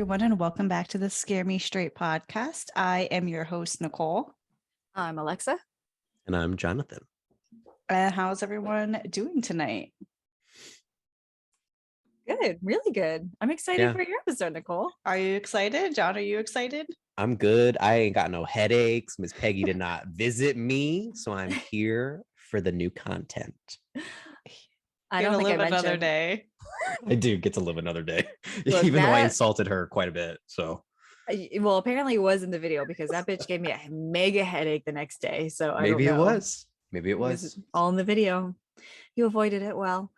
everyone, and welcome back to the Scare Me Straight podcast. I am your host, Nicole. I'm Alexa. And I'm Jonathan. How's everyone doing tonight? Good, really good. I'm excited for your episode, Nicole. Are you excited? John, are you excited? I'm good. I ain't got no headaches. Miss Peggy did not visit me, so I'm here for the new content. I don't think I mentioned another day. I do get to live another day, Look, even though I insulted her quite a bit. So, well, apparently it was in the video because that bitch gave me a mega headache the next day. So maybe I don't know. it was. Maybe it was all in the video. You avoided it well.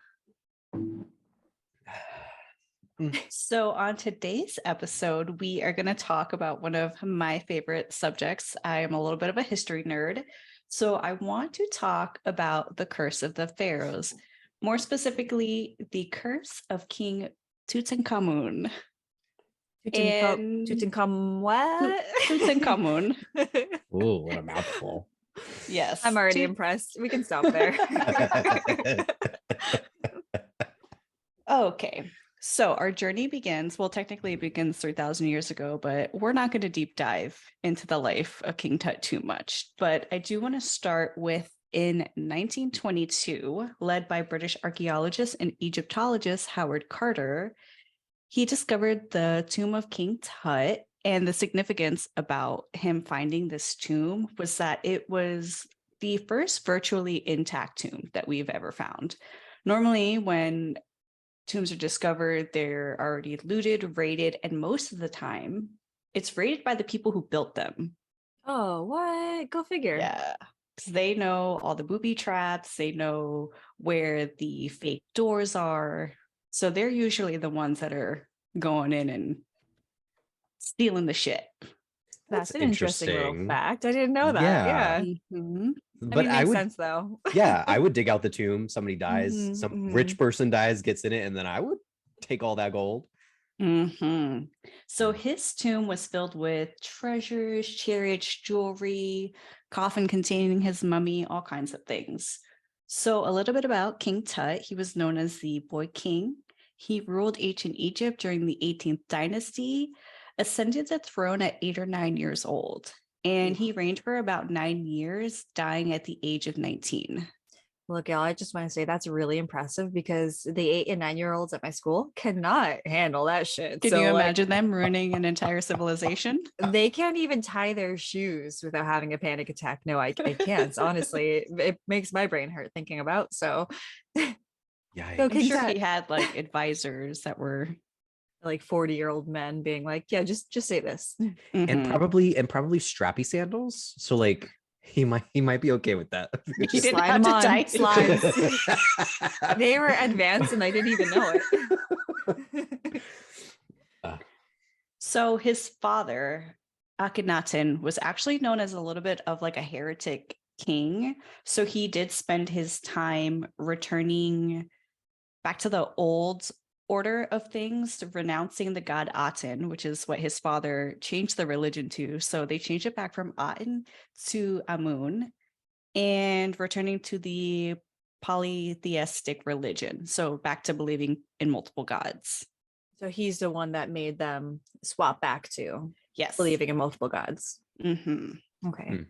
So on today's episode, we are going to talk about one of my favorite subjects. I am a little bit of a history nerd, so I want to talk about the Curse of the Pharaohs, more specifically, the Curse of King Tutankhamun. Tutankhamun what? Tutankhamun. Oh, what a mouthful. Yes. I'm already impressed. We can stop there. Okay. So our journey begins, well, technically it begins 3,000 years ago, but we're not going to deep dive into the life of King Tut too much. But I do want to start with in 1922, led by British archaeologist and Egyptologist Howard Carter, he discovered the tomb of King Tut. And the significance about him finding this tomb was that it was the first virtually intact tomb that we've ever found. Normally, when tombs are discovered, they're already looted, raided, and most of the time, it's raided by the people who built them. Oh, what? Go figure. Yeah, because they know all the booby traps, they know where the fake doors are. So they're usually the ones that are going in and stealing the shit. That's an interesting little fact. I didn't know that. Yeah. Mm-hmm. But makes sense though. Yeah, I would dig out the tomb. Somebody dies, some rich person dies, gets in it, and then I would take all that gold. So his tomb was filled with treasures, chariots, jewelry, coffin containing his mummy, all kinds of things. So a little bit about King Tut. He was known as the Boy King. He ruled ancient Egypt during the 18th dynasty, ascended the throne at 8 or 9 years old, and he reigned for about 9 years, dying at the age of 19. Look, y'all, I just want to say that's really impressive because the 8 and 9-year-olds at my school cannot handle that shit. Can you imagine them ruining an entire civilization? They can't even tie their shoes without having a panic attack. No, I can't. Honestly, it makes my brain hurt thinking about. So, yeah, I'm sure he had like advisors that were like 40-year-old men being like, yeah, just say this. And probably strappy sandals. So like he might be okay with that. He didn't have to tie slides. They were advanced and I didn't even know it. So his father, Akhenaten, was actually known as a little bit of like a heretic king. So he did spend his time returning back to the old order of things, renouncing the god Aten, which is what his father changed the religion to. So they changed it back from Aten to Amun and returning to the polytheistic religion. So back to believing in multiple gods. So he's the one that made them swap back to believing in multiple gods. Okay.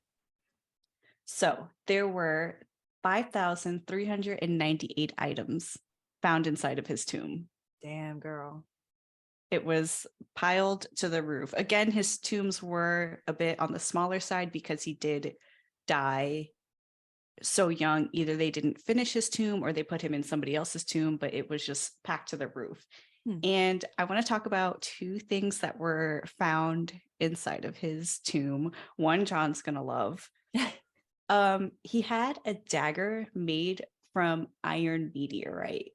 So there were 5,398 items found inside of his tomb. Damn, girl. It was piled to the roof. Again, his tombs were a bit on the smaller side because he did die so young. Either they didn't finish his tomb or they put him in somebody else's tomb, but it was just packed to the roof. And I want to talk about two things that were found inside of his tomb. One, John's going to love. He had a dagger made from iron meteorite.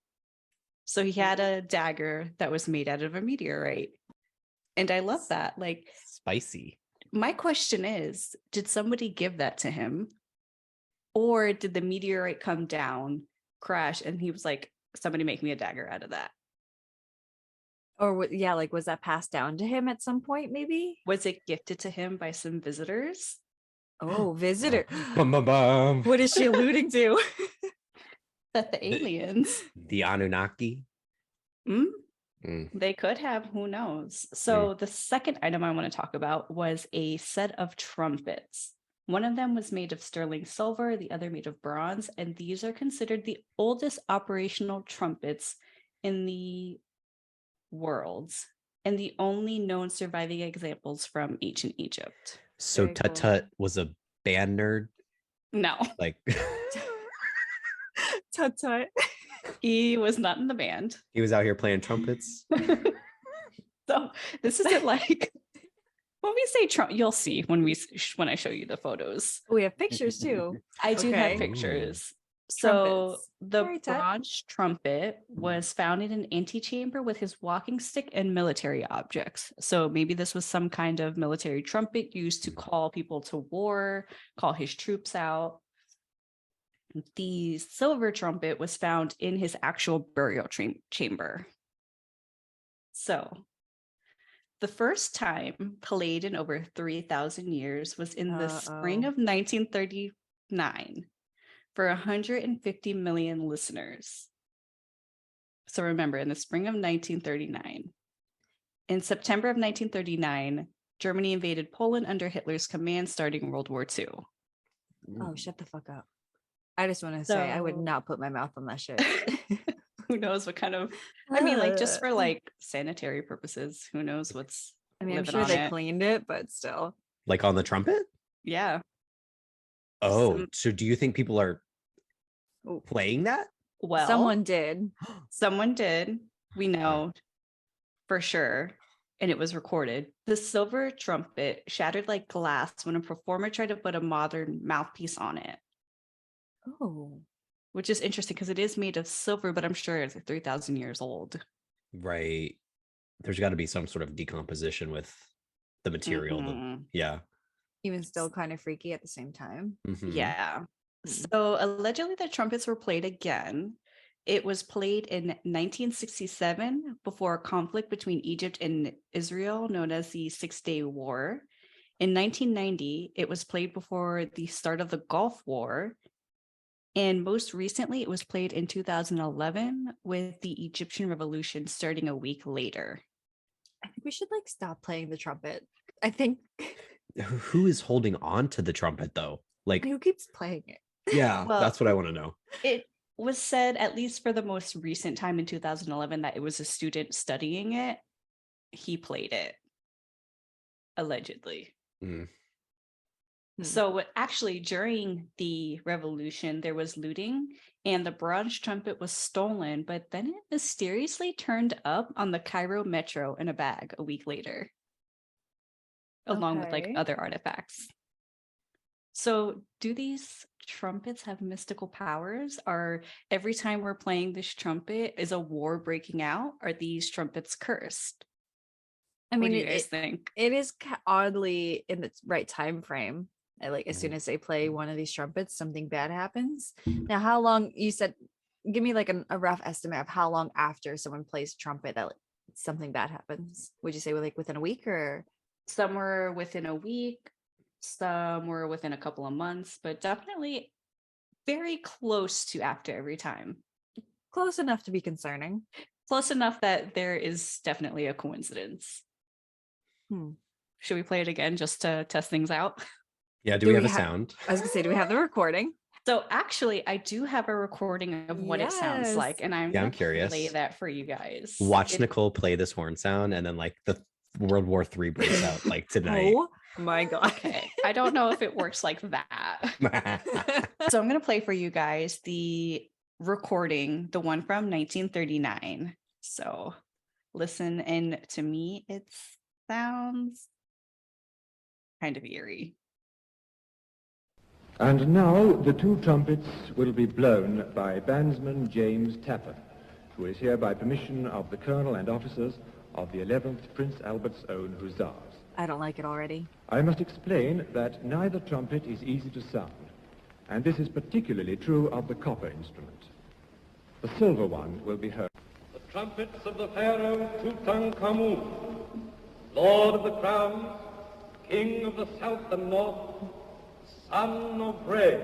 So he had a dagger that was made out of a meteorite. And I love that. Like, spicy. My question is, did somebody give that to him? Or did the meteorite come down, crash, and he was like, somebody make me a dagger out of that? Or was that passed down to him at some point, maybe? Was it gifted to him by some visitors? Oh, visitor. Bum. What is she alluding to? That the aliens. The Anunnaki. They could have, who knows? So the second item I want to talk about was a set of trumpets. One of them was made of sterling silver, the other made of bronze, and these are considered the oldest operational trumpets in the world and the only known surviving examples from ancient Egypt. So Very Tut cool. Tut was a band nerd, No, like Tut Tut. he was not in the band. he was out here playing trumpets. So this isn't like when we say Trump, you'll see when I show you the photos. We have pictures too. I do have Okay. pictures. So Trumpets. the Very tight. bronze trumpet was found in an antechamber with his walking stick and military objects. So maybe this was some kind of military trumpet used to call people to war, call his troops out. The silver trumpet was found in his actual burial chamber. So the first time played in over 3,000 years was in the spring of 1939 for 150 million listeners. So remember, in the spring of 1939. In September of 1939, Germany invaded Poland under Hitler's command, starting World War II. Oh, shut the fuck up. I just want to say I would So- not put my mouth on that shit. Who knows what kind of, I mean, like just for like sanitary purposes, who knows what's I mean, I'm living sure on they it. cleaned it, but still. Like on the trumpet? Yeah. Oh, Some- so do you think people are Oh. playing that? Well, Someone did. someone did. We know for sure. And it was recorded. The silver trumpet shattered like glass when a performer tried to put a modern mouthpiece on it, Oh. which is interesting because it is made of silver, but I'm sure it's like 3,000 years old. Right. There's got to be some sort of decomposition with the material. Mhm. Yeah. Even still kind of freaky at the same time. Mhm. Yeah. Mhm. So allegedly the trumpets were played again. It was played in 1967 before a conflict between Egypt and Israel known as the Six-Day War. In 1990, it was played before the start of the Gulf War. And most recently, it was played in 2011 with the Egyptian Revolution starting a week later. I think we should like stop playing the trumpet. I think Who is holding on to the trumpet though? Like, who keeps playing it? yeah, Well- that's what I want to know. It was said, at least for the most recent time in 2011, that it was a student studying it. He played it, allegedly. Mm. So actually, during the revolution, there was looting and the bronze trumpet was stolen, but then it mysteriously turned up on the Cairo metro in a bag a week later, along with like Okay. other artifacts. So do these trumpets have mystical powers? Are every time we're playing this trumpet, is a war breaking out? Are these trumpets cursed? I What mean, do you guys think? it is oddly in the right time frame. Like as Mm-hmm. soon as they play one of these trumpets, something bad happens. Now, how long you said? Give me like a rough estimate of how long after someone plays trumpet that like, something bad happens. Would you say like within a week or? Some were within a week, some were within a couple of months, but definitely very close to after every time. Close enough to be concerning. Close enough that there is definitely a coincidence. Should we play it again just to test things out? Yeah, do Do we we have a ha- sound? I was gonna say, do we have the recording? So actually, I do have a recording of what it sounds Yes. like, and I'm Yeah, I'm gonna play curious. that for you guys. Watch It- Nicole play this horn sound and then like the World War III breaks out like tonight. Oh my god. Okay, I don't know if it works like that. So I'm gonna play for you guys the recording, the one from 1939. So listen, and to me, it sounds kind of eerie. And now the two trumpets will be blown by bandsman James Tapper, who is here by permission of the colonel and officers of the 11th Prince Albert's Own Hussars. I don't like it already. I must explain that neither trumpet is easy to sound, and this is particularly true of the copper instrument. The silver one will be heard. The trumpets of the Pharaoh Tutankhamun, Lord of the Crowns, King of the South and North, Son of Re.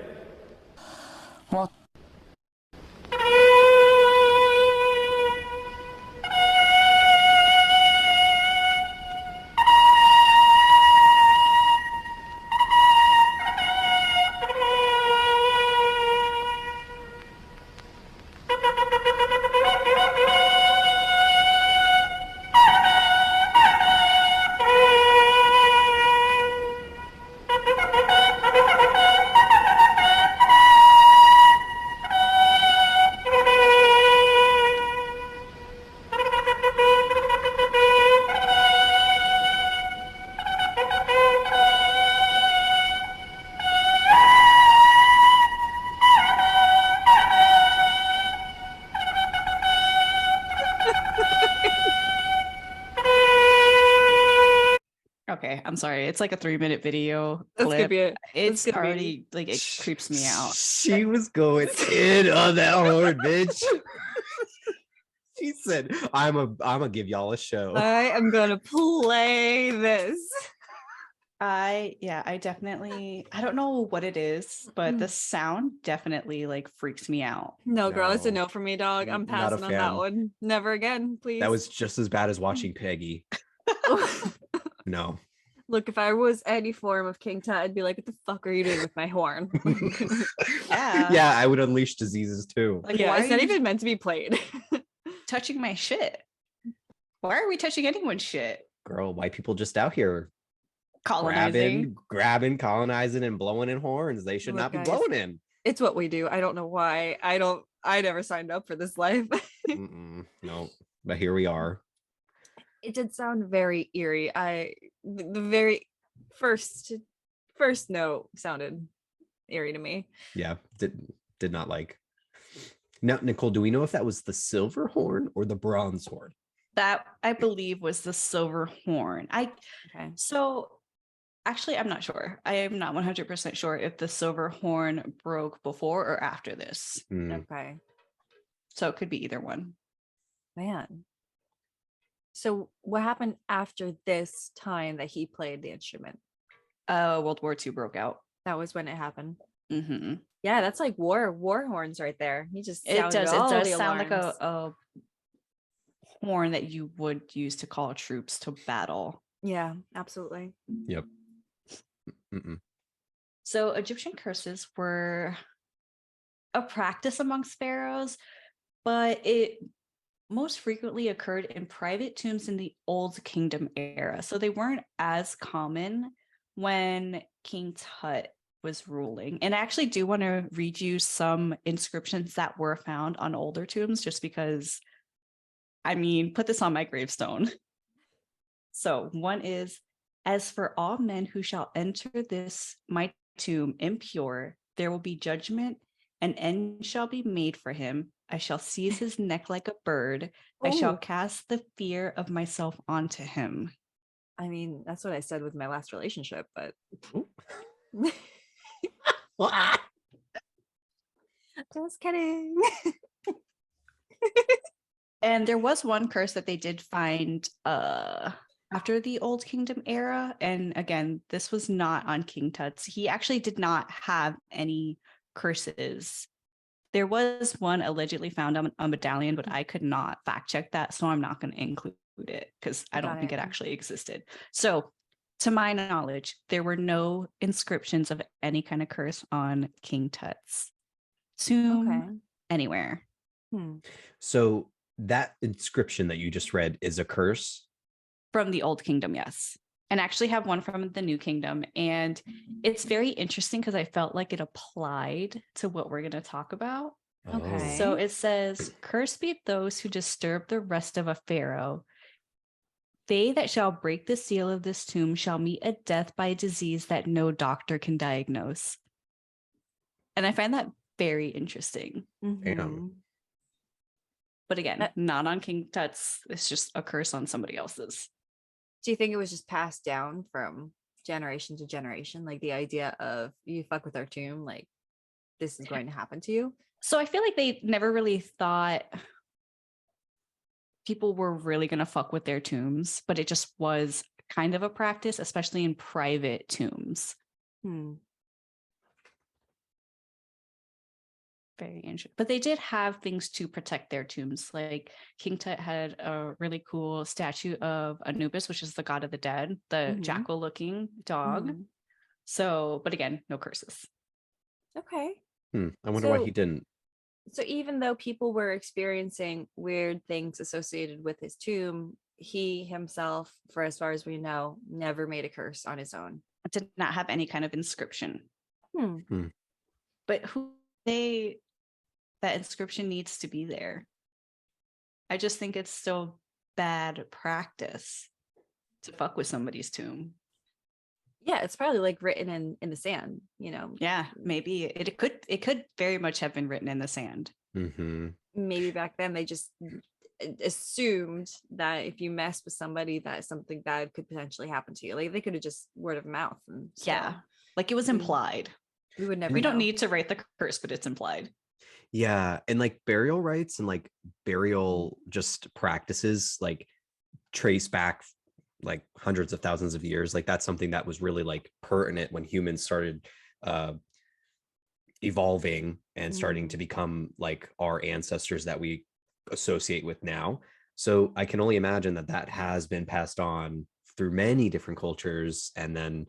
sorry. It's like a 3-minute video That's gonna clip. be it. It's gonna be- already like it creeps me out. She was going in on that hard, bitch. She said, I'm gonna give y'all a show. I am gonna play this. I definitely, I don't know what it is, but the sound definitely like freaks me out. No, girl, it's a No. no for me, dog. I'm Not a passing on that fan. one. Never again, please. That was just as bad as watching Peggy. No. Look, if I was any form of King Tut, I'd be like, what the fuck are you doing with my horn? Yeah. Yeah, I would unleash diseases too. Like, Yeah, why it's are not you even meant to be played. touching my shit? Why are we touching anyone's shit? Girl, white people just out here Colonizing. grabbing, colonizing, and blowing in horns. They should Look, not be guys. blowing in. It's what we do. I don't know why. I never signed up for this life. No, but here we are. It did sound very eerie. The very first note sounded eerie to me. Yeah, did not like. Now, Nicole, do we know if that was the silver horn or the bronze horn? That I believe was the silver horn. Okay. So actually, I'm not sure. I am not 100% sure if the silver horn broke before or after this. Okay. So it could be either one. Man. So what happened after this time that he played the instrument? World War II broke out. That was when it happened. Mm-hmm. Yeah, that's like war horns right there. He just It sounded does. all It does the sound like alarms. a horn that you would use to call troops to battle. Yeah, absolutely. Yep. Mm-mm. So Egyptian curses were a practice amongst pharaohs, but it most frequently occurred in private tombs in the Old Kingdom era. So they weren't as common when King Tut was ruling. And I actually do want to read you some inscriptions that were found on older tombs, just because, I mean, put this on my gravestone. So one is, as for all men who shall enter this my tomb impure, there will be judgment, an end shall be made for him. I shall seize his neck like a bird. I shall Ooh. cast the fear of myself onto him. I mean, that's what I said with my last relationship, but just kidding. And there was one curse that they did find after the Old Kingdom era. And again, this was not on King Tut's. He actually did not have any curses. There was one allegedly found on a medallion, but I could not fact check that. So I'm not going to include it because I don't Got think it. it actually existed. So to my knowledge, there were no inscriptions of any kind of curse on King Tut's tomb Okay. anywhere. So that inscription that you just read is a curse. From the Old Kingdom, yes. And I actually have one from the New Kingdom. And it's very interesting because I felt like it applied to what we're going to talk about. Okay. So it says, "Cursed be those who disturb the rest of a pharaoh. They that shall break the seal of this tomb shall meet a death by a disease that no doctor can diagnose." And I find that very interesting. Mhm. But again, That- not on King Tut's. It's just a curse on somebody else's. Do you think it was just passed down from generation to generation? Like the idea of you fuck with our tomb, like this is going to happen to you? So I feel like they never really thought people were really going to fuck with their tombs, but it just was kind of a practice, especially in private tombs. Very interesting. But they did have things to protect their tombs. Like King Tut had a really cool statue of Anubis, which is the god of the dead, the Mhm. jackal looking dog. Mhm. So, but again, no curses. Okay. I wonder why So- he didn't. So even though people were experiencing weird things associated with his tomb, he himself, for as far as we know, never made a curse on his own. Did not have any kind of inscription. Hmm. But that inscription needs to be there. I just think it's still bad practice to fuck with somebody's tomb. Yeah, it's probably like written in the sand, you know. Yeah, maybe it could very much have been written in the sand. Mm-hmm. Maybe back then they just assumed that if you mess with somebody, that something bad could potentially happen to you. Like they could have just word of mouth. And Yeah. still, Like it was implied. we would never We don't know. need to write the curse, but it's implied. Yeah, and like burial rites and like burial just practices like trace back like hundreds of thousands of years. Like that's something that was really like pertinent when humans started uh evolving and starting to become like our ancestors that we associate with now. So I can only imagine that that has been passed on through many different cultures, and then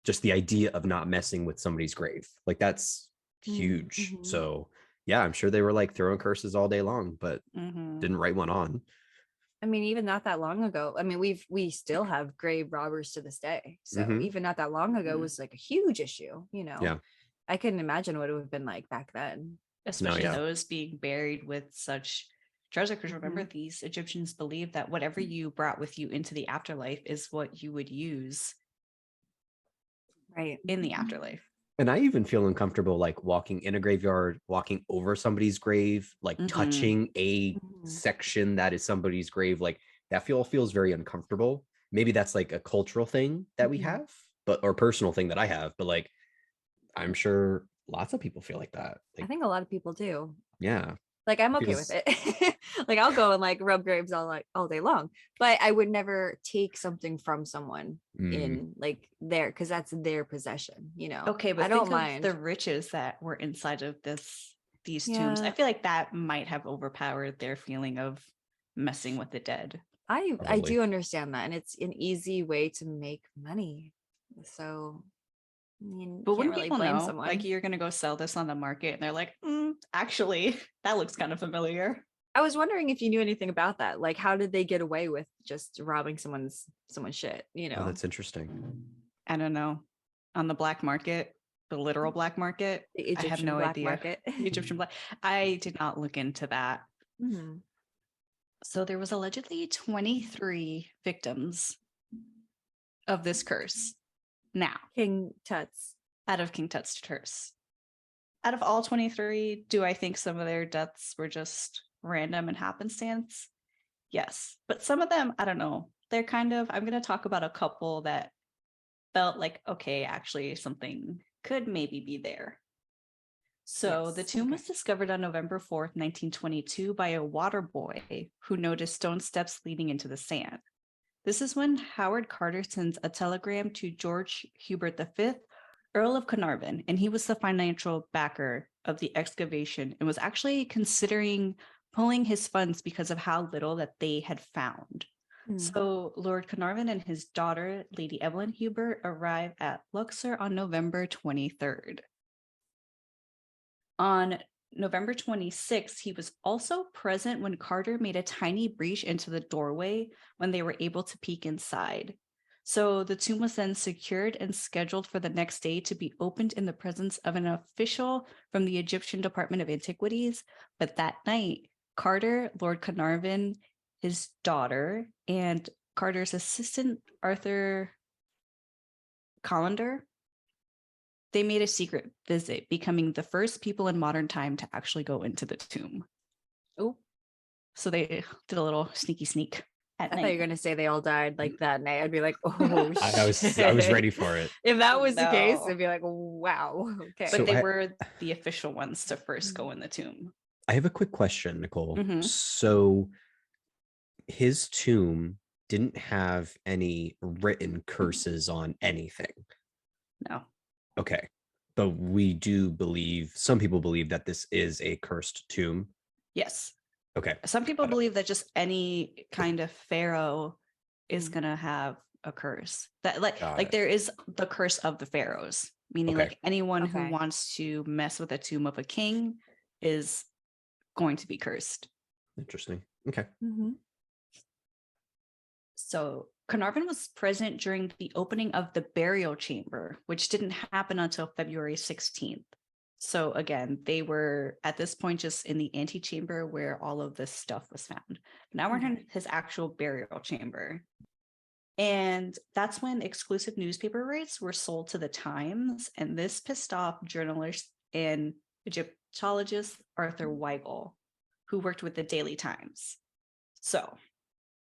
just the idea of not messing with somebody's grave, like that's huge. Mhm. So yeah, I'm sure they were like throwing curses all day long, but Mhm. didn't write one on. I mean, even not that long ago. I mean, we still have grave robbers to this day. So Mhm. even not that long ago Mhm. was like a huge issue, you know. Yeah. I couldn't imagine what it would have been like back then. Especially yeah. those being buried with such treasure. Because remember, these Egyptians believed that whatever you brought with you into the afterlife is what you would use Right. in the afterlife. And I even feel uncomfortable like walking in a graveyard, walking over somebody's grave, like Mhm. touching a section that is somebody's grave. Like that feels very uncomfortable. Maybe that's like a cultural thing that we have, but or personal thing that I have, but like I'm sure lots of people feel like that. I Like, think a lot of people do. yeah. Like I'm okay with it. Like I'll go and like rub graves all day long, but I would never take something from someone in like there because that's their possession, you know. Okay, but I don't think mind of the riches that were inside of these tombs. I Yeah. feel like that might have overpowered their feeling of messing with the dead. I Probably. do understand that, and it's an easy way to make money. So I mean, But can't when really people blame know, someone. like you're gonna go sell this on the market, and they're like, actually, that looks kind of familiar. I was wondering if you knew anything about that. Like, how did they get away with just robbing someone's shit? You Oh, know, that's interesting. I don't know. On the black market, the literal black market, the I have Egyptian no black idea. market. The Egyptian black. I did not look into that. Mhm. So there was allegedly 23 victims of this curse. Now, King Tut's. out of King Tut's curse. Out of all 23, do I think some of their deaths were just random and happenstance? Yes. But some of them, I don't know. They're kind of, I'm going to talk about a couple that felt like, okay, actually, something could maybe be there. So the Yes, tomb okay. was discovered on November 4th, 1922, by a water boy who noticed stone steps leading into the sand. This is when Howard Carter sends a telegram to George Hubert V, Earl of Carnarvon, and he was the financial backer of the excavation and was actually considering pulling his funds because of how little that they had found. So Lord Carnarvon and his daughter, Lady Evelyn Hubert, arrive at Luxor on November 23rd. On November 26th, he was also present when Carter made a tiny breach into the doorway when they were able to peek inside. So the tomb was then secured and scheduled for the next day to be opened in the presence of an official from the Egyptian Department of Antiquities. But that night, Carter, Lord Carnarvon, his daughter, and Carter's assistant, Arthur Callender, they made a secret visit, becoming the first people in modern time to actually go into the tomb. Oh, So they did a little sneaky sneak at I night. thought you were gonna say they all died like that night. I'd be like, oh, I was ready for it. If that was the case, No. I'd be like, wow, okay. But So they I- were the official ones to first go in the tomb. I have a quick question, Nicole. Mhm. So his tomb didn't have any written curses on anything. No. Okay. But we do believe, some people believe that this is a cursed tomb. Yes. Okay. Some people Got it. believe that just any kind of pharaoh is gonna have a curse. That Got like it. there is the curse of the pharaohs, meaning Okay. like anyone who Okay. wants to mess with a tomb of a king is going to be cursed. Interesting. Okay. Mhm. So Carnarvon was present during the opening of the burial chamber, which didn't happen until February 16th. So again, they were at this point just in the antechamber where all of this stuff was found. Now we're in his actual burial chamber. And that's when exclusive newspaper rights were sold to the Times. And this pissed off journalist and Egyptologist Arthur Weigel, who worked with the Daily Times. So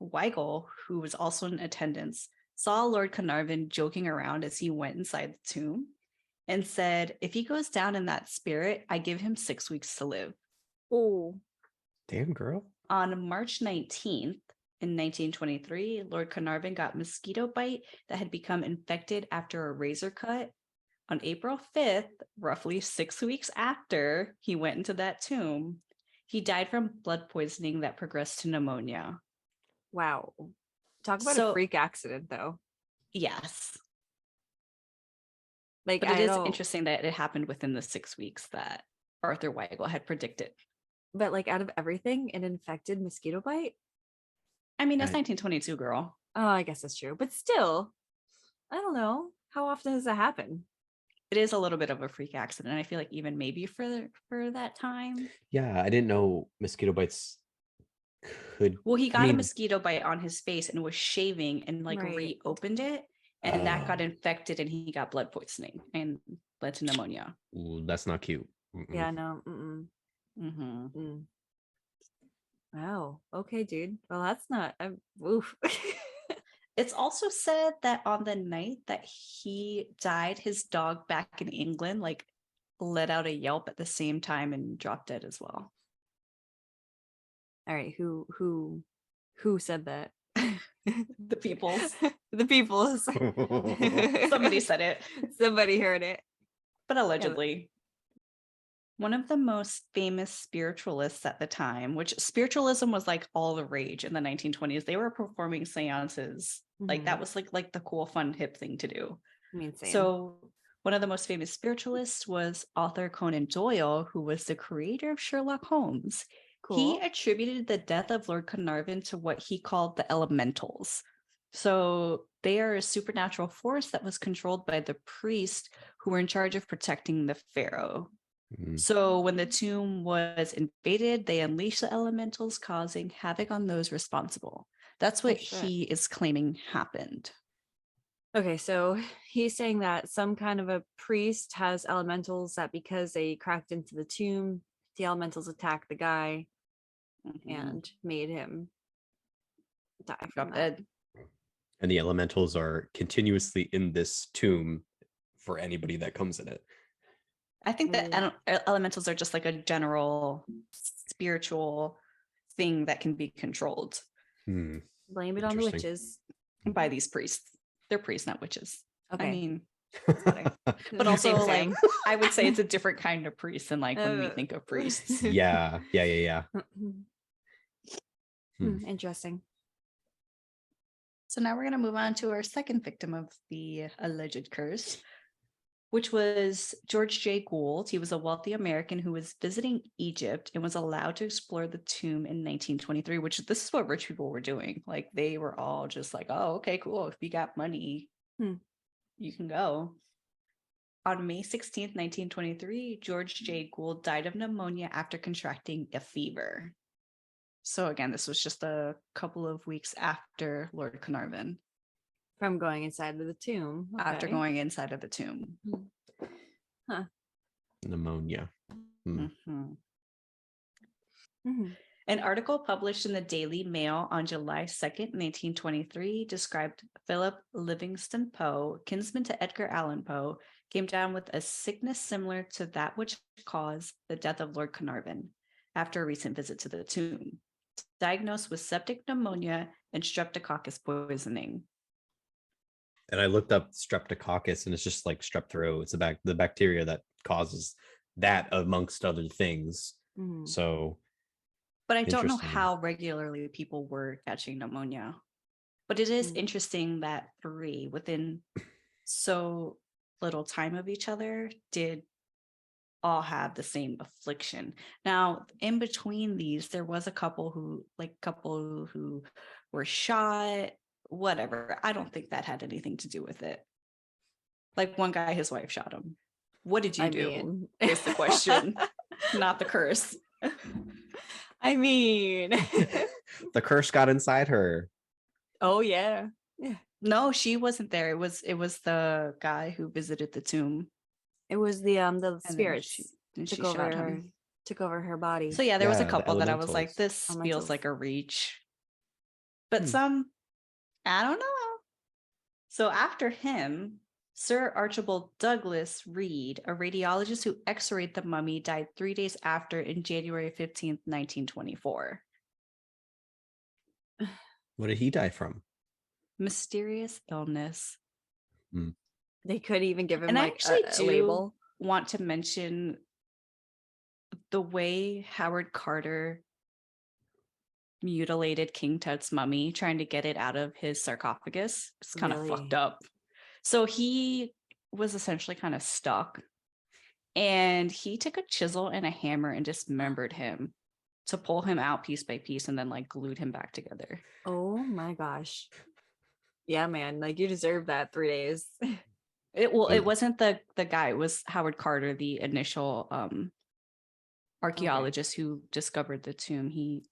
Weigel, who was also in attendance, saw Lord Carnarvon joking around as he went inside the tomb and said, if he goes down in that spirit, I give him 6 weeks to live. Oh, Damn, girl. On March 19th, in 1923, Lord Carnarvon got mosquito bite that had become infected after a razor cut. On April 5th, roughly 6 weeks after he went into that tomb, he died from blood poisoning that progressed to pneumonia. wow. Talk about a So, freak accident, though. yes, Like, but it I is don't, interesting that it happened within the 6 weeks that Arthur Weigel had predicted. but like out of everything, an infected mosquito bite? I mean, it's I- 1922, girl. Oh, I guess that's true. But still, I don't know. How often does that happen? It is a little bit of a freak accident. I feel like even maybe for that time. Yeah, I didn't know mosquito bites could. Well, he I got a mean, mosquito bite on his face and was shaving and like Right. reopened it, and that got Oh. infected and he got blood poisoning and led to pneumonia. ooh, that's not cute. Mm-mm. Yeah, no. Mm-mm. Mm-hmm. Mm. Wow. Okay, dude. Well, that's not. Oof. It's also said that on the night that he died, his dog back in England like let out a yelp at the same time and dropped dead as well. All right. Who said that? The peoples. The peoples. Somebody said it, Somebody heard it. but allegedly. One of the most famous spiritualists at the time, which spiritualism was like all the rage in the 1920s, they were performing seances. Like that was like the cool, fun, hip thing to do. I mean, same. So one of the most famous spiritualists was Arthur Conan Doyle, who was the creator of Sherlock Holmes. He cool. attributed the death of Lord Carnarvon to what he called the elementals. So they are a supernatural force that was controlled by the priest who were in charge of protecting the pharaoh. Mm. So when the tomb was invaded, they unleashed the elementals, causing havoc on those responsible. That's what shit. he is claiming happened. Okay, so he's saying that some kind of a priest has elementals that because they cracked into the tomb, the elementals attacked the guy and made him die from Drop that. dead. And the elementals are continuously in this tomb for anybody that comes in it. I think that elementals are just like a general spiritual thing that can be controlled Hmm. Blame it on the Interesting. witches. by these priests. They're priests, not witches. Okay. I mean, but also Same, like same. I would say it's a different kind of priest than like when we think of priests. Yeah. Interesting. So now we're going to move on to our second victim of the alleged curse, which was George J. Gould. He was a wealthy American who was visiting Egypt and was allowed to explore the tomb in 1923, which this is what rich people were doing. Like they were all just like, oh, okay, cool. If you got money, you can go. On May 16th, 1923, George J. Gould died of pneumonia after contracting a fever. So again, this was just a couple of weeks after Lord Carnarvon. From going inside of the tomb. After Okay. going inside of the tomb. Huh. Pneumonia. Mhm. Mhm. An article published in the Daily Mail on July 2nd, 1923, described Philip Livingston Poe, kinsman to Edgar Allan Poe, came down with a sickness similar to that which caused the death of Lord Carnarvon after a recent visit to the tomb, diagnosed with septic pneumonia and streptococcus poisoning. And I looked up streptococcus, and it's just like strep throat. It's the bacteria that causes that, amongst other things. Mhm. So, but I don't know interesting. how regularly people were catching pneumonia. But it is Mm. interesting that three, within so little time of each other, did all have the same affliction. Now, in between these, there was a couple who were shot, whatever. I don't think that had anything to do with it. Like one guy, his wife shot him. What did you do? mean, Is the question, not the curse. I mean, the curse got inside her. oh yeah. No, she wasn't there. It was the guy who visited the tomb. It was the And then spirits she took shot over him. her body. So yeah, there was a Yeah, the couple that I was like, elementals. this feels Elementals. like a reach. but some, I don't know. So after him, Sir Archibald Douglas Reed, a radiologist who x-rayed the mummy, died 3 days after in January 15th, 1924. What did he die from? Mysterious illness. They could even give him And I like actually a do label. want to mention the way Howard Carter mutilated King Tut's mummy, trying to get it out of his sarcophagus. It's kind of fucked Really? up. So he was essentially kind of stuck, and he took a chisel and a hammer and dismembered him to pull him out piece by piece, and then like glued him back together. Oh my gosh. Yeah, man. Like you deserve that 3 days. It wasn't the guy, it was Howard Carter, the initial archaeologist who discovered the tomb.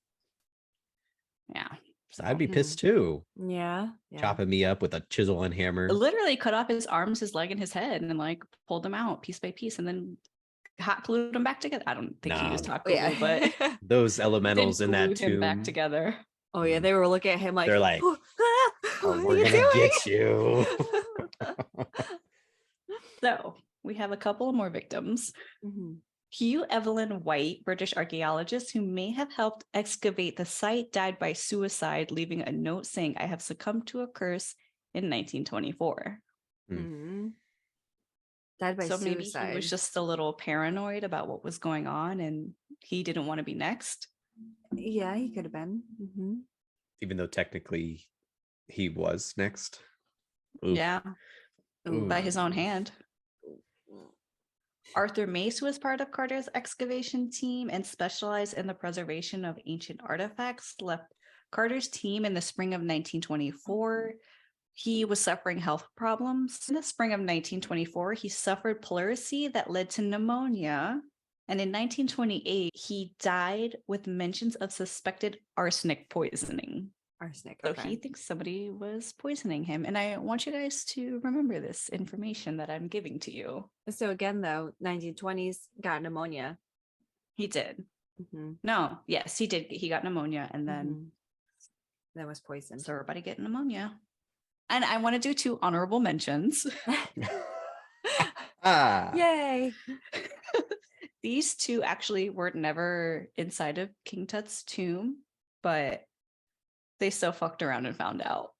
So I'd be pissed too. Yeah. Chopping me up with a chisel and hammer. literally cut off his arms, his leg, and his head, and like pulled them out piece by piece, and then hot glued them back together. I don't think he used hot glue, but Those elementals in that glued him tomb. back together. Oh yeah, they were looking at him like They're like, what "Oh, are we're you gonna doing?" get you. So we have a couple more victims. Mhm. Hugh Evelyn White, British archaeologist who may have helped excavate the site, died by suicide, leaving a note saying, "I have succumbed to a curse" in 1924. Mhm. Died by So maybe suicide. he was just a little paranoid about what was going on, and he didn't want to be next. Yeah, he could have been. Mhm. Even though technically he was next. Oof. Yeah, Ooh. by his own hand. Arthur Mace, who was part of Carter's excavation team and specialized in the preservation of ancient artifacts, left Carter's team in the spring of 1924. He was suffering health problems. In the spring of 1924, he suffered pleurisy that led to pneumonia. And in 1928, he died with mentions of suspected arsenic poisoning. Arsenic. So Okay. he thinks somebody was poisoning him. And I want you guys to remember this information that I'm giving to you. So again, though, 1920s got pneumonia. He did. Mhm. No, yes, he did. He got pneumonia, and then Mhm. That was poisoned. so everybody get pneumonia. And I want to do 2 honorable mentions. Yay. These 2 actually were never inside of King Tut's tomb, but they still fucked around and found out.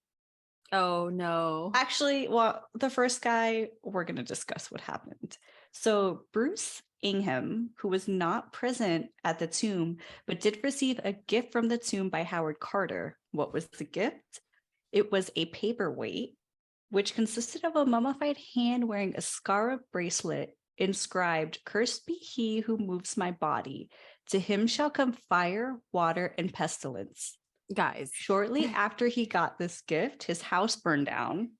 Oh no. Actually, well, the first guy, we're going to discuss what happened. So Bruce Ingham, who was not present at the tomb, but did receive a gift from the tomb by Howard Carter. What was the gift? It was a paperweight, which consisted of a mummified hand wearing a scarab bracelet inscribed, "Cursed be he who moves my body. To him shall come fire, water, and pestilence." Guys. Shortly after he got this gift, his house burned down.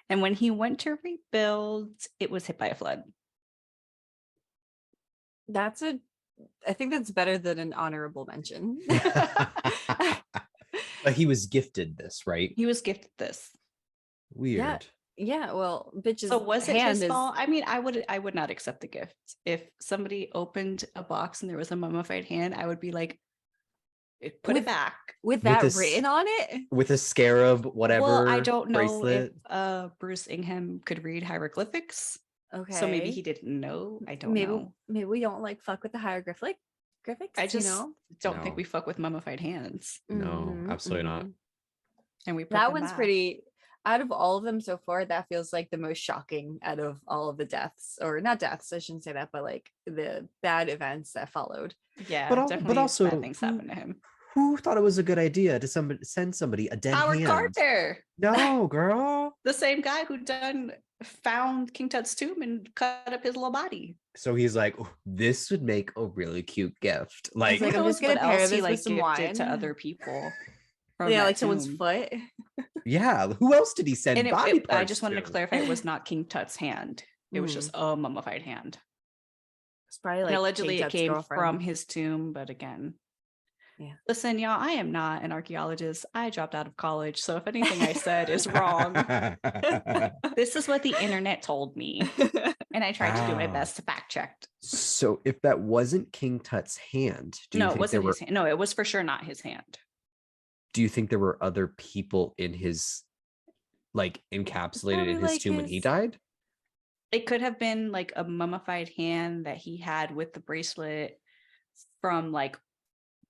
And when he went to rebuild, it was hit by a flood. I think that's better than an honorable mention. But he was gifted this, right? He was gifted this. Weird. Yeah, well, bitch's So was it hand his is fault? I mean, I would not accept the gift. If somebody opened a box and there was a mummified hand, I would be like, put it back. with that this- written on it. With a scarab, whatever. Well, I don't know bracelet. if Bruce Ingham could read hieroglyphics. Okay. So maybe he didn't know. I don't know. Maybe we don't like fuck with the hieroglyphics. I just don't think No. we fuck with mummified hands. No, absolutely not. And we put That them one's back. pretty. Out of all of them so far, that feels like the most shocking out of all of the deaths, or not deaths. I shouldn't say that, but like the bad events that followed. Yeah, But definitely also, bad things happened to him. Who thought it was a good idea to send somebody a dead Howard hand? Carter, No, girl. the same guy who found King Tut's tomb and cut up his little body. So he's like, "Oh, this would make a really cute gift." Like, like, Who I'm knows just gonna what pair else he this with like some gifted to wine. other people. from Yeah, that like someone's tomb. foot. yeah, who else did he send And body I parts just wanted to to? clarify, it was not King Tut's hand. It was Mm. just a mummified hand. It's probably like And allegedly King it Tut's came girlfriend. from his tomb, but again. Yeah. Listen, y'all, I am not an archaeologist. I dropped out of college. So if anything I said is wrong, this is what the internet told me. And I tried to do my Wow. best to fact check. So if that wasn't King Tut's hand, do you No, it think wasn't there were his hand. No, it was for sure not his hand. do you think there were other people in his, like, encapsulated probably in his like tomb when he his- died? It could have been like a mummified hand that he had with the bracelet from like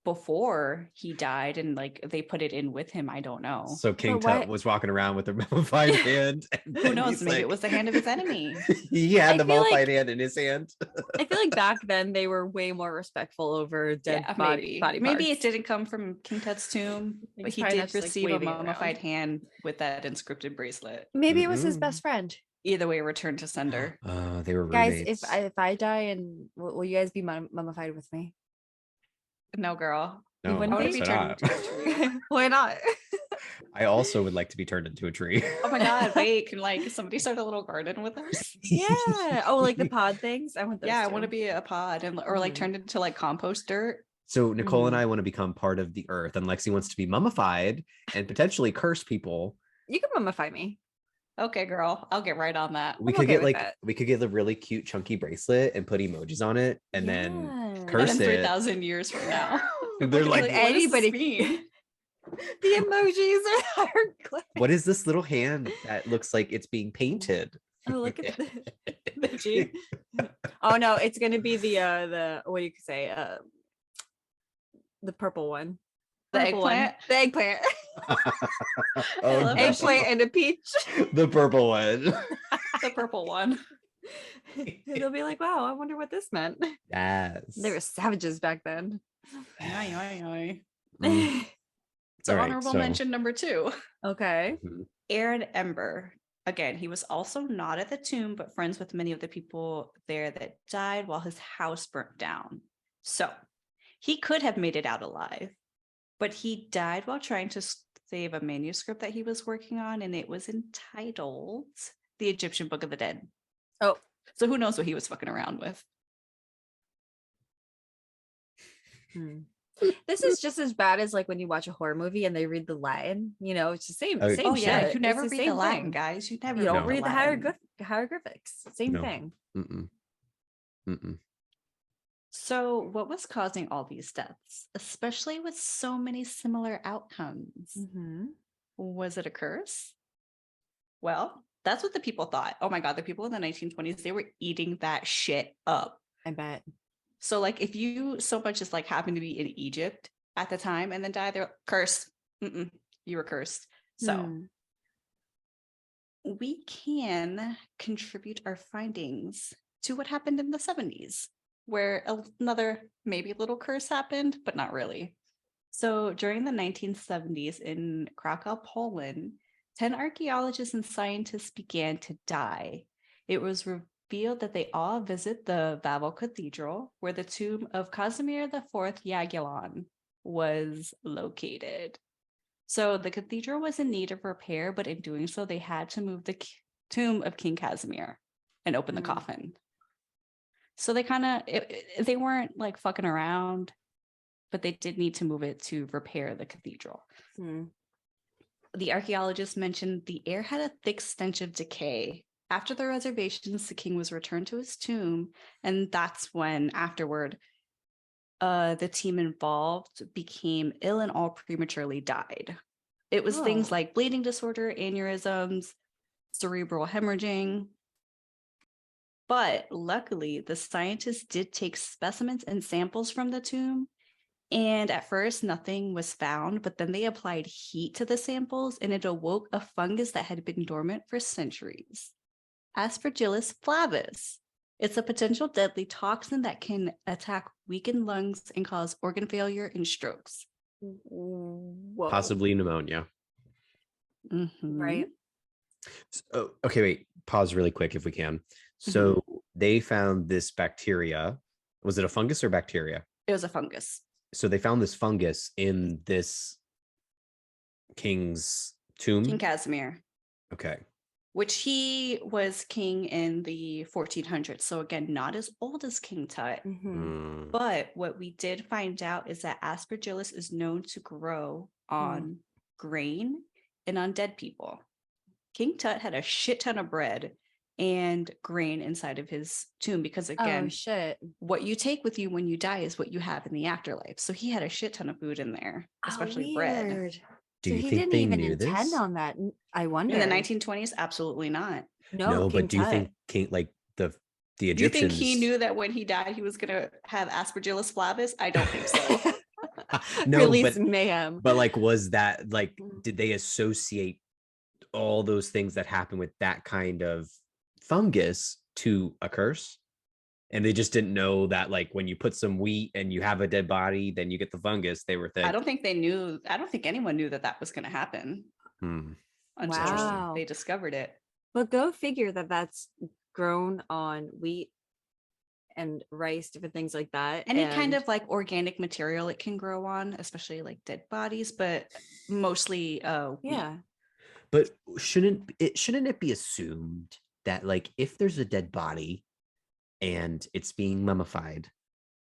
before he died, and like they put it in with him. I don't know. So King But why- Tut was walking around with a mummified hand. And Who then knows? he's Maybe it like- was the hand of his enemy. He had I the feel like- mummified hand in his hand. I feel like back then they were way more respectful over dead Yeah, body maybe parts. it didn't come from King Tut's tomb, but He's he probably not did just, like, receive a waving it mummified around. hand with that inscripted bracelet. Maybe it was his Mm-mm. best friend. Either way, return to sender. They were Guys, roommates. if I die, and will you guys be mummified with me? No, girl. you No, wouldn't I be? would be absolutely turned not. into a tree. Why not? I also would like to be turned into a tree. Oh my god, wait, can like somebody start a little garden with us? Yeah. Oh, like the pod things. I want those. Yeah, I too. want to be a pod and or like Mhm. turned into like compost dirt. So Nicole and Mhm. I want to become part of the earth, and Lexi wants to be mummified and potentially curse people. You can mummify me. Okay, girl, I'll get right on that. We I'm could okay get with like that. we could get the really cute chunky bracelet and put emojis on it, and then Yeah. And curse then it. 3,000 years from now, They're look at like, what does this anybody- mean? The emojis are hieroglyphics. what is this little hand that looks like it's being painted? Oh, look at the G. Oh no, it's gonna be the what do you say? The purple one. The Purple one. eggplant? The eggplant. Oh, love no. that Eggplant and a peach. The purple one. The purple one. And they'll be like, wow, I wonder what this meant. Yes. They were savages back then. Yoy, yoy, yoy. Mm. So All right, honorable so- mention number 2. Okay. Mhm. Arid Ember. Again, he was also not at the tomb, but friends with many of the people there that died while his house burnt down. So he could have made it out alive, but he died while trying to save a manuscript that he was working on, and it was entitled The Egyptian Book of the Dead. Oh. So who knows what he was fucking around with? This is just as bad as like when you watch a horror movie and they read the line. You know, it's the same. Oh, Same Oh shit. yeah, you It's never read the same line, thing. guys. You never You don't No. read the line. hieroglyphics. Same No. thing. Mm-mm. Mm-mm. So, what was causing all these deaths, especially with so many similar outcomes? Mm-hmm. Was it a curse? Well, that's what the people thought. Oh my God, the people in the 1920s, they were eating that shit up. I bet. So, like, if you so much as like happened to be in Egypt at the time and then died, they're curse. You were cursed. So, Hmm. we can contribute our findings to what happened in the 70s, where another maybe little curse happened, but not really. So during the 1970s in Krakow, Poland, 10 archaeologists and scientists began to die. It was revealed that they all visit the Wawel Cathedral, where the tomb of Casimir IV Jagiellon was located. So the cathedral was in need of repair, but in doing so, they had to move the tomb of King Casimir and open the Mm. coffin. So they they weren't like fucking around, but they did need to move it to repair the cathedral. Hmm. The archaeologists mentioned the air had a thick stench of decay. After the reservations, the king was returned to his tomb, and that's when afterward, the team involved became ill and all prematurely died. It was things Oh. like bleeding disorder, aneurysms, cerebral hemorrhaging. But luckily, the scientists did take specimens and samples from the tomb. And at first, nothing was found, but then they applied heat to the samples and it awoke a fungus that had been dormant for centuries. Aspergillus flavus. It's a potential deadly toxin that can attack weakened lungs and cause organ failure and strokes. Whoa. Possibly pneumonia. Mhm. Right. So, okay, wait. Pause really quick if we can. So they found this bacteria. Was it a fungus or bacteria? It was a fungus. So they found this fungus in this king's tomb. King Casimir, Okay. which he was king in the 1400s. So again, not as old as King Tut. Mhm. Mm. But what we did find out is that aspergillus is known to grow on grain and on dead people. King Tut had a shit ton of bread and grain inside of his tomb because, again, Oh shit. what you take with you when you die is what you have in the afterlife. So he had a shit ton of food in there, especially bread. Weird. Do So you he think didn't they even knew intend this? on that. I wonder. In the 1920s, absolutely not. No, No, King but do you Tut. think King like the You think he Egyptians? knew that when he died, he was going to have Aspergillus flavus? I don't think so. No, Release but mayhem. like, was that like, Mm. did they associate all those things that happen with that kind of fungus to a curse? And they just didn't know that, like, when you put some wheat and you have a dead body, then you get the fungus. They were I don't think they knew. I don't think anyone knew that was going to happen hmm, until Wow. they discovered it. But go figure that that's grown on wheat and rice, different things like that. Any kind and- of like organic material it can grow on, especially like dead bodies, but mostly wheat. yeah. but shouldn't it be assumed that, like, if there's a dead body and it's being mummified,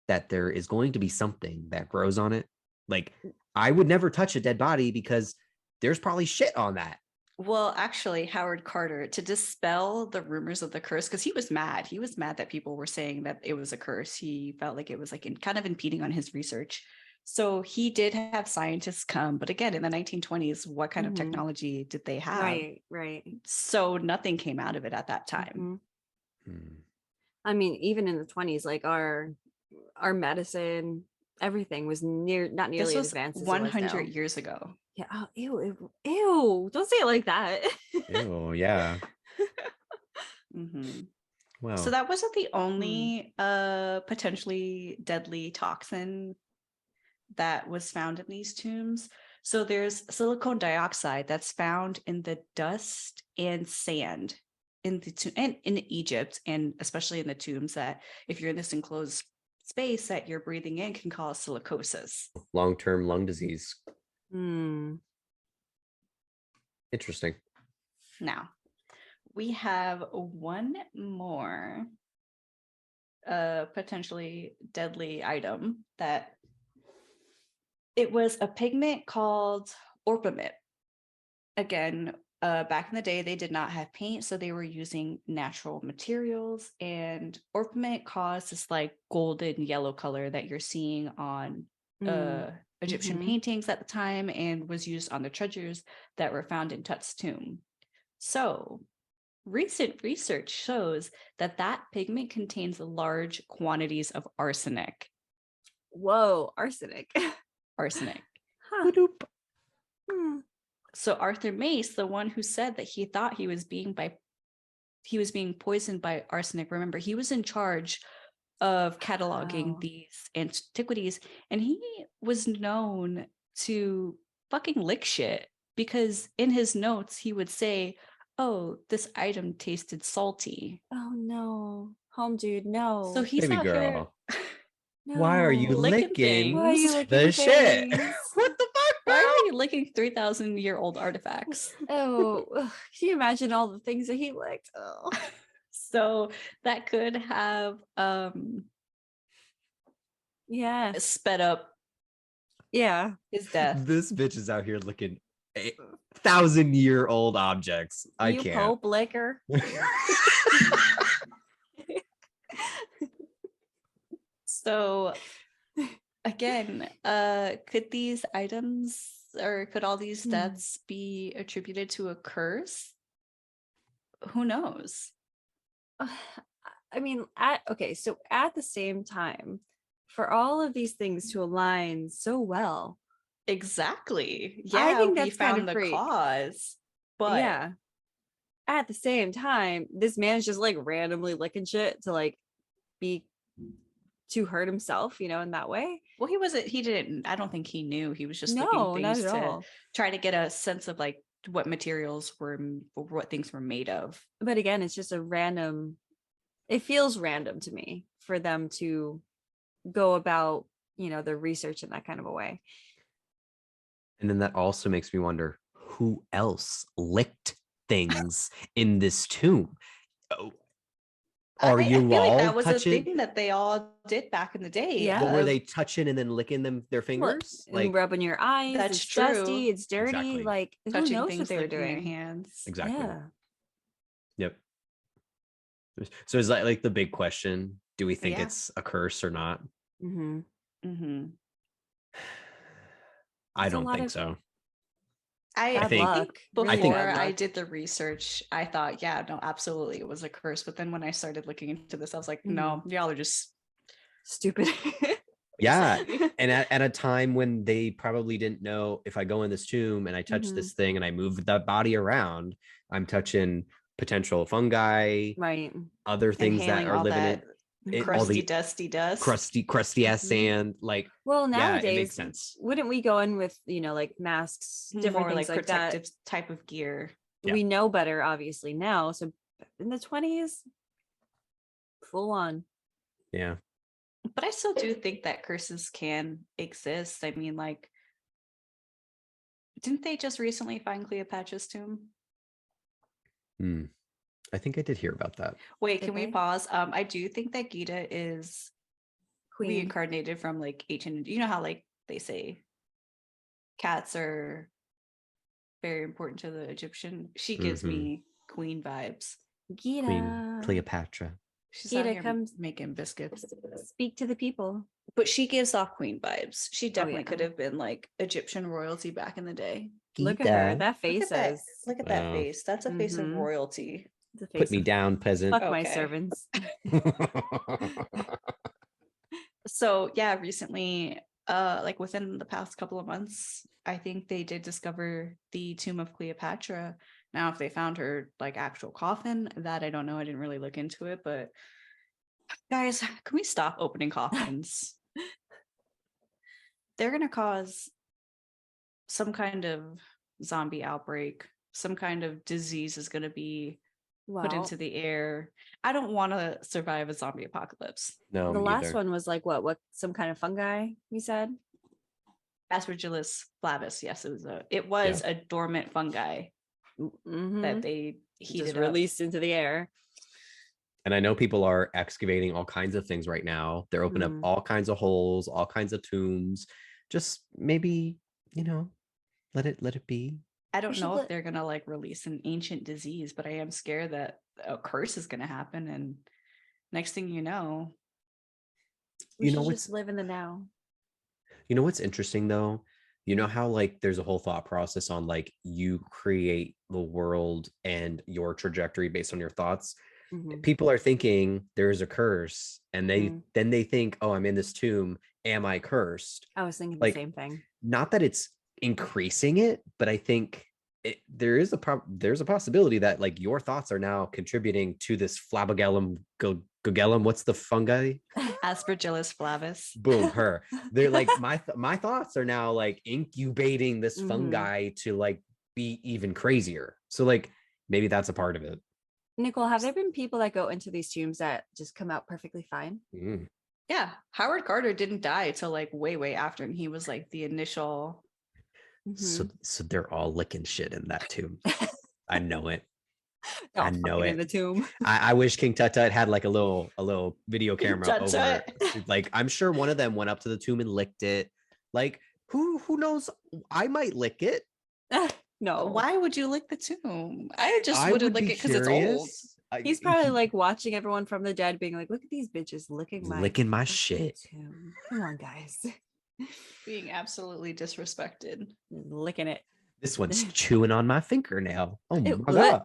that there is going to be something that grows on it? Like, I would never touch a dead body because there's probably shit on that. Well, actually, Howard Carter, to dispel the rumors of the curse, because he was mad. He was mad that people were saying that it was a curse. He felt like it was like kind of impeding on his research. So he did have scientists come. But again, in the 1920s, what kind of Mhm. technology did they have? Right. So nothing came out of it at that time. Mhm. Hmm. I mean, even in the 20s, like our medicine, everything was not This nearly as was advanced as it was 100 now. years ago. Yeah. Oh, ew. Don't say it like that. Ew, yeah. Mhm. Wow. So that wasn't the only potentially deadly toxin that was found in these tombs. So there's silicon dioxide that's found in the dust and sand in the and in Egypt, and especially in the tombs, that if you're in this enclosed space that you're breathing in can cause silicosis. Long-term lung disease. Hmm. Interesting. Now, we have one more potentially deadly item that it was a pigment called orpiment. Again, back in the day, they did not have paint, so they were using natural materials, and orpiment caused this like golden yellow color that you're seeing on Egyptian Mhm. paintings at the time, and was used on the treasures that were found in Tut's tomb. So recent research shows that that pigment contains large quantities of arsenic. Whoa, arsenic. Arsenic. Huh. Hmm. So Arthur Mace, the one who said that he thought he was being poisoned by arsenic. Remember, he was in charge of cataloging Wow. these antiquities, and he was known to fucking lick shit, because in his notes he would say, "Oh, this item tasted salty." Oh no. Home dude, no. So he's Baby out here girl. no. Why are you licking licking Why are you things. licking the shit? things? What the fuck, bro? Why are you licking 3,000-year-old artifacts? Oh, ugh, can you imagine all the things that he licked? Oh. So that could have Yeah. sped up Yeah. his death. This bitch is out here licking 1,000-year-old objects. I You can't. Pope licker. So again, could these items, or could all these deaths be attributed to a curse? Who knows? I mean, so at the same time, for all of these things to align so well, Exactly. I Yeah, think we that's kind found of the freak. cause, but yeah. At the same time, this man's just like randomly licking shit to like to hurt himself, in that way. well, he didn't, I don't think he knew. He was just licking No, not things at to all. try to get a sense of like what materials were, what things were made of. But again, it's just it feels random to me for them to go about, the research in that kind of a way. And then that also makes me wonder, who else licked things in this tomb? Oh, are I you feel like all that was a touching? thing that they all did back in the day. Yeah. But were of- they touching and then licking their fingers? And rubbing your eyes. That's It's true. dusty. It's dirty. Exactly. Like who touching knows things, what they were licking their doing? hands. Exactly. Yeah. Yep. So is that like the big question? Do we think Yeah. it's a curse or not? Mm-hmm. Mm-hmm. I It's a don't lot think of- so. Bad think- luck. Before Really bad I luck. did the research, I thought, yeah, no, absolutely, it was a curse. But then when I started looking into this, I was like, no, y'all are just Stupid. Yeah. basically. And at a time when they probably didn't know, if I go in this tomb and I touch Mhm. this thing and I move that body around, I'm touching potential fungi, Right. other things that Inhaling are all living that in all crusty, the dusty dust. crusty ass Mhm. sand. Like, Well, yeah, it makes nowadays, sense. wouldn't we go in with, like masks, different More things like like that? protective type of gear. Yeah. We know better, obviously, now. So in the 20s, full on. Yeah. But I still do think that curses can exist. I mean, like, didn't they just recently find Cleopatra's tomb? Hmm. I think I did hear about that. Wait, Did can we they? pause? I do think that Gita is Queen. reincarnated from like ancient. You know how like they say cats are very important to the Egyptian. She gives Mhm. me queen vibes. Gita. Queen Cleopatra. She's Gita out here comes- making biscuits, Speak to the people. but she gives off queen vibes. She definitely yeah. could have been like Egyptian royalty back in the day. Look at her. Gita, That face Look at that! is Look at that Wow. face. That's a face of Mhm. royalty. the Put face me of- down, peasant. Fuck my Okay. servants. So yeah, recently, like within the past couple of months, I think they did discover the tomb of Cleopatra. Now, if they found her like actual coffin, that I don't know. I didn't really look into it, but guys, can we stop opening coffins? They're gonna cause some kind of zombie outbreak. Some kind of disease is gonna be put Wow. into the air. I don't want to survive a zombie apocalypse. No, The me last neither. one was like what? Some kind of fungi, you said? Aspergillus flavus. Yes, it was a dormant fungi Mhm. that they Just heated up. released into the air. And I know people are excavating all kinds of things right now. They're opening Mhm. up all kinds of holes, all kinds of tombs. Just maybe, let it be. I don't should know if let- they're gonna like release an ancient disease, but I am scared that a curse is gonna happen, and next thing you know, We You know should what's just live in the now. You know what's interesting though? You know how like there's a whole thought process on like you create the world and your trajectory based on your thoughts. Mhm. People are thinking there's a curse and Mhm. then they think, oh, I'm in this tomb. Am I cursed? I was thinking Like, the same thing. Not that it's increasing it, but I think there's a possibility that like your thoughts are now contributing to this flabellum gogellum. What's the fungi? Aspergillus flavus. Boom, her. They're like my thoughts are now like incubating this Mhm. fungi to like be even crazier. So like maybe that's a part of it. Nicole, have there been people that go into these tombs that just come out perfectly fine? Mm. Yeah, Howard Carter didn't die till like way after, and he was like the initial. So they're all licking shit in that tomb. I know it. They're I all know fucking it. in the tomb. I wish King Tut had like a little video camera Tut over. Tut. Like I'm sure one of them went up to the tomb and licked it. Like who knows? I might lick it. No. Why would you lick the tomb? I just I wouldn't would lick be it because it's old. curious. He's probably like watching everyone from the dead being like, look at these bitches licking my fucking shit. tomb. Come on, guys. Being absolutely disrespected. Licking it. This one's chewing on my fingernail. Oh my Ew, god.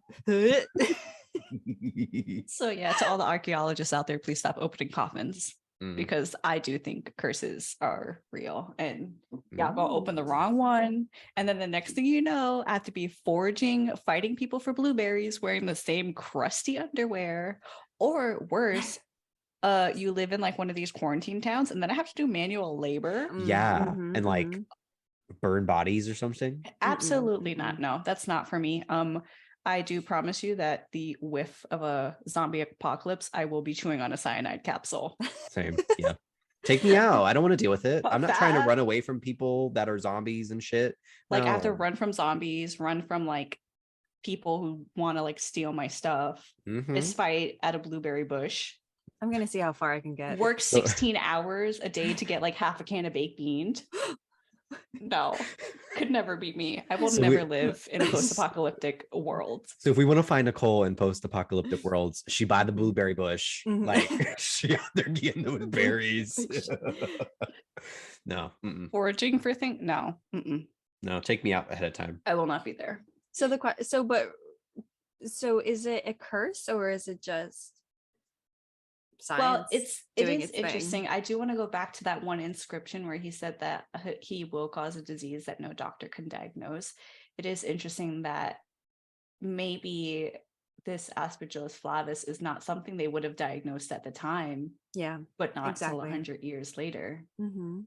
So yeah, to all the archaeologists out there, please stop opening coffins Mm. because I do think curses are real, and y'all gonna open the wrong one, and then the next thing you know, I have to be foraging, fighting people for blueberries, wearing the same crusty underwear, or worse, you live in like one of these quarantine towns, and then I have to do manual labor. Yeah, Mhm, and like mhm. burn bodies or something. Absolutely not. No, that's not for me. I do promise you that the whiff of a zombie apocalypse, I will be chewing on a cyanide capsule. Same. Yeah. Take me out. I don't want to deal with it. I'm not trying to That- run away from people that are zombies and shit. Like I have to No. run from zombies, run from like people who want to like steal my stuff, Mhm. fist fight at a blueberry bush, I'm gonna see how far I can get. work 16 hours a day to get like half a can of baked beans. No, could never be me. I will So never we- live in a post-apocalyptic world. So if we want to find Nicole in post-apocalyptic worlds, she buy the blueberry bush. Mhm. Like she out there getting those berries. No. Mm-mm. Foraging for things? No. Mm-mm. No, take me out ahead of time. I will not be there. So so is it a curse or is it just science? Well, it doing is its thing? interesting. I do want to go back to that one inscription where he said that he will cause a disease that no doctor can diagnose. It is interesting that maybe this Aspergillus flavus is not something they would have diagnosed at the time, Yeah. but not till Exactly. 100 years later. Mm-hmm.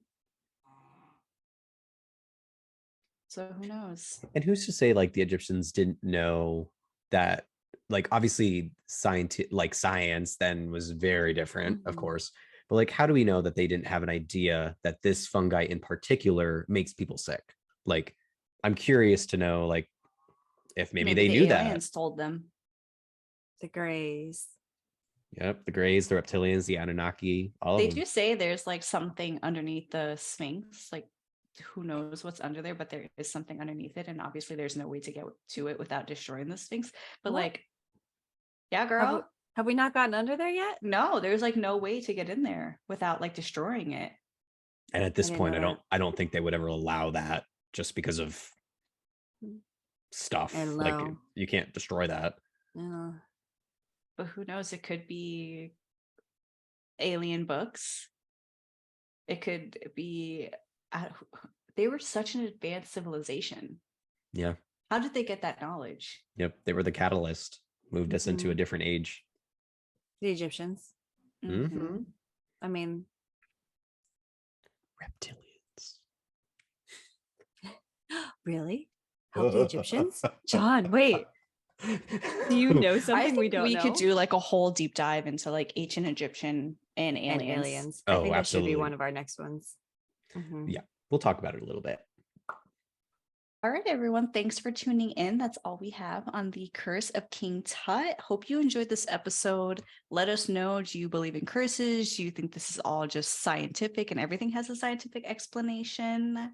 So who knows? And who's to say like the Egyptians didn't know that, like obviously science then was very different, of Mhm. course. But like, how do we know that they didn't have an idea that this fungi in particular makes people sick? Like, I'm curious to know, like, if maybe they the knew that. aliens told them. The Greys. Yep, the Greys, the Reptilians, the Anunnaki, all They of them. do say there's like something underneath the Sphinx, like who knows what's under there, but there is something underneath it, and obviously there's no way to get to it without destroying the Sphinx. But What? like, yeah, girl, Have we not gotten under there yet? no, there's like no way to get in there without like destroying it. And at this didn't point, know that. I don't think they would ever allow that, just because of stuff. And Like, low. you can't destroy that. Yeah. But who knows? It could be alien books. It could be. They were such an advanced civilization. Yeah. How did they get that knowledge? Yep. They were the catalyst, moved us into a Mhm. different age. The Egyptians. Mhm. I mean, Reptilians. really? Help the Egyptians? John, wait. Do you know I something think we don't know? could do like a whole deep dive into like ancient Egyptian and aliens. And aliens. Oh, I think that should be absolutely. one of our next ones. Mhm. Yeah, we'll talk about it a little bit. All right, everyone. Thanks for tuning in. That's all we have on the Curse of King Tut. Hope you enjoyed this episode. Let us know, do you believe in curses? Do you think this is all just scientific and everything has a scientific explanation?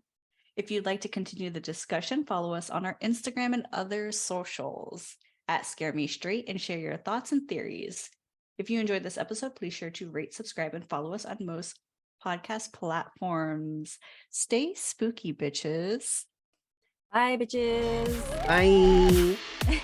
If you'd like to continue the discussion, follow us on our Instagram and other socials at Scare Me Straight and share your thoughts and theories. If you enjoyed this episode, please sure to rate, subscribe, and follow us on most podcast platforms. Stay spooky, bitches. Bye, bitches. Bye.